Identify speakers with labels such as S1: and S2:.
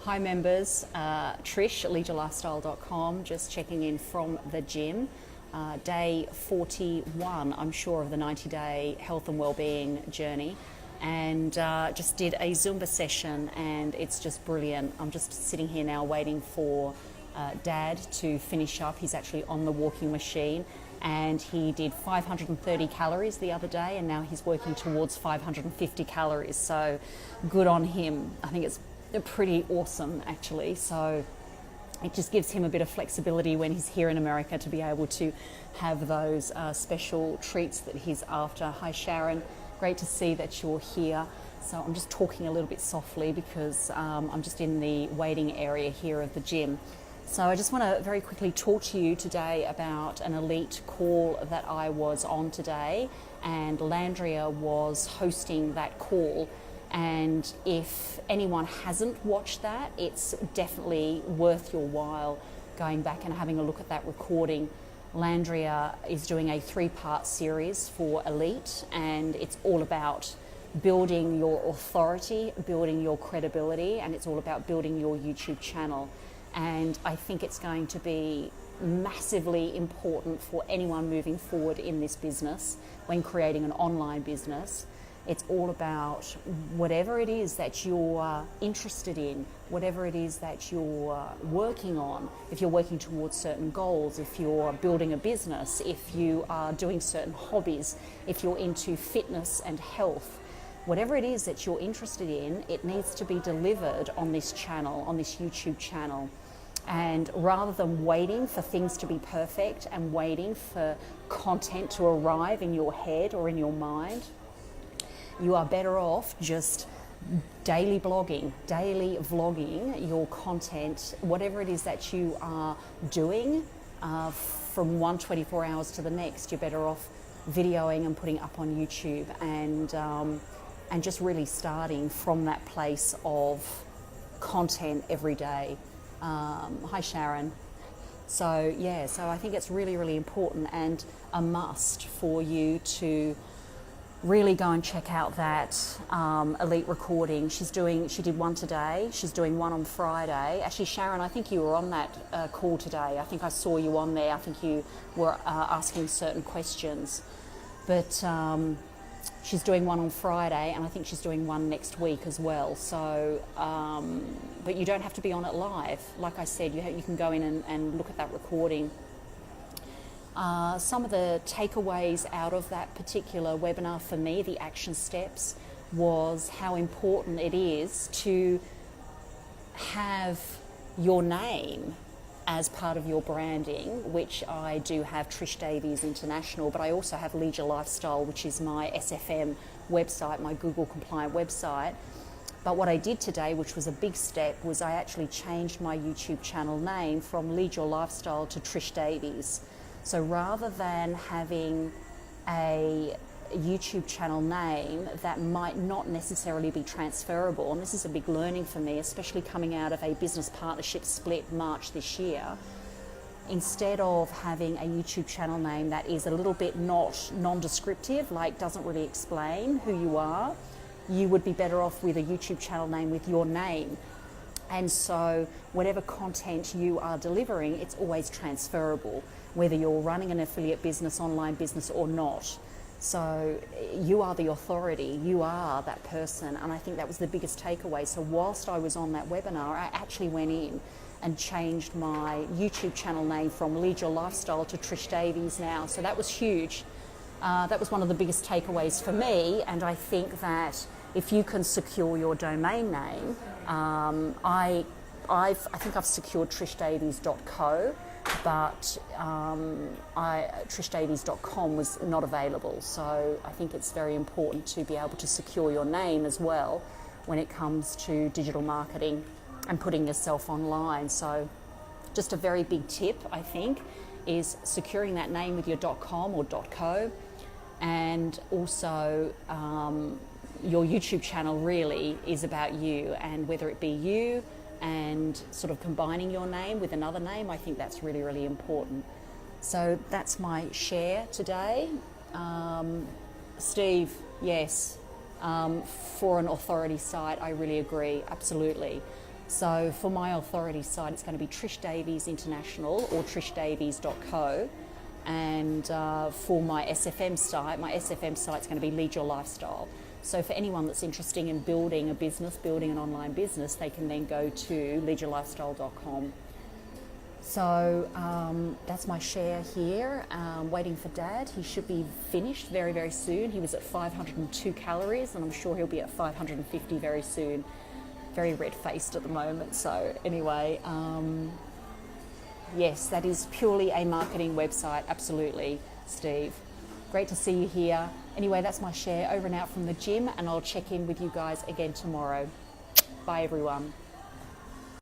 S1: Hi members, Trish, leisureLifestyle.com, just checking in from the gym. Day 41, I'm sure, of the 90-day health and wellbeing journey, and just did a Zumba session, and it's just brilliant. I'm just sitting here now waiting for Dad to finish up. He's actually on the walking machine, and he did 530 calories the other day, and now he's working towards 550 calories, so good on him. I think it's pretty awesome actually, so it just gives him a bit of flexibility when he's here in America to be able to have those special treats that he's after. Hi Sharon, great to see that you're here. So I'm just talking a little bit softly because I'm just in the waiting area here of the gym. So I just want to very quickly talk to you today about an elite call that I was on today, and Landria was hosting that call. And if anyone hasn't watched that, it's definitely worth your while going back and having a look at that recording. Landria is doing a 3-part series for Elite, and it's all about building your authority, building your credibility, and it's all about building your YouTube channel. And I think it's going to be massively important for anyone moving forward in this business when creating an online business. It's all about whatever it is that you're interested in, whatever it is that you're working on. If you're working towards certain goals, if you're building a business, if you are doing certain hobbies, if you're into fitness and health, whatever it is that you're interested in, it needs to be delivered on this channel, on this YouTube channel. And rather than waiting for things to be perfect and waiting for content to arrive in your head or in your mind, you are better off just daily blogging, daily vlogging your content, whatever it is that you are doing from one 24 hours to the next. You're better off videoing and putting up on YouTube, and just really starting from that place of content every day. Hi Sharon. So yeah, so I think it's really, really important and a must for you to really go and check out that Elite recording. She did one today, she's doing one on Friday. Actually, Sharon, I think you were on that call today. I think I saw you on there. I think you were asking certain questions. But she's doing one on Friday, and I think she's doing one next week as well. So, but you don't have to be on it live. Like I said, you can go in and look at that recording. Some of the takeaways out of that particular webinar for me, the action steps, was how important it is to have your name as part of your branding, which I do have Trish Davies International, but I also have Leisure Lifestyle, which is my SFM website, my Google compliant website. But what I did today, which was a big step, was I actually changed my YouTube channel name from Leisure Lifestyle to Trish Davies. So rather than having a YouTube channel name that might not necessarily be transferable, and this is a big learning for me, especially coming out of a business partnership split March this year, instead of having a YouTube channel name that is a little bit non-descriptive, like doesn't really explain who you are, you would be better off with a YouTube channel name with your name. And so whatever content you are delivering, it's always transferable, whether you're running an affiliate business, online business or not. So you are the authority, you are that person, and I think that was the biggest takeaway. So whilst I was on that webinar, I actually went in and changed my YouTube channel name from Leisure Lifestyle to Trish Davies now. So that was huge. That was one of the biggest takeaways for me, and I think that if you can secure your domain name, I think I've secured trishdavies.co, but trishdavies.com was not available. So I think it's very important to be able to secure your name as well when it comes to digital marketing and putting yourself online. So just a very big tip, I think, is securing that name with your .com or .co, and also your YouTube channel really is about you, and whether it be you and sort of combining your name with another name, I think that's really, really important. So that's my share today. Steve, yes, for an authority site, I really agree, absolutely. So for my authority site, it's going to be Trish Davies International or trishdavies.co. And for my SFM site's going to be Lead Your Lifestyle. So for anyone that's interested in building a business, building an online business, they can then go to leadyourlifestyle.com. So that's my share here. Waiting for Dad. He should be finished very, very soon. He was at 502 calories, and I'm sure he'll be at 550 very soon. Very red-faced at the moment. So anyway, yes, that is purely a marketing website. Absolutely, Steve. Great to see you here. Anyway, that's my share. Over and out from the gym, and I'll check in with you guys again tomorrow. Bye, everyone.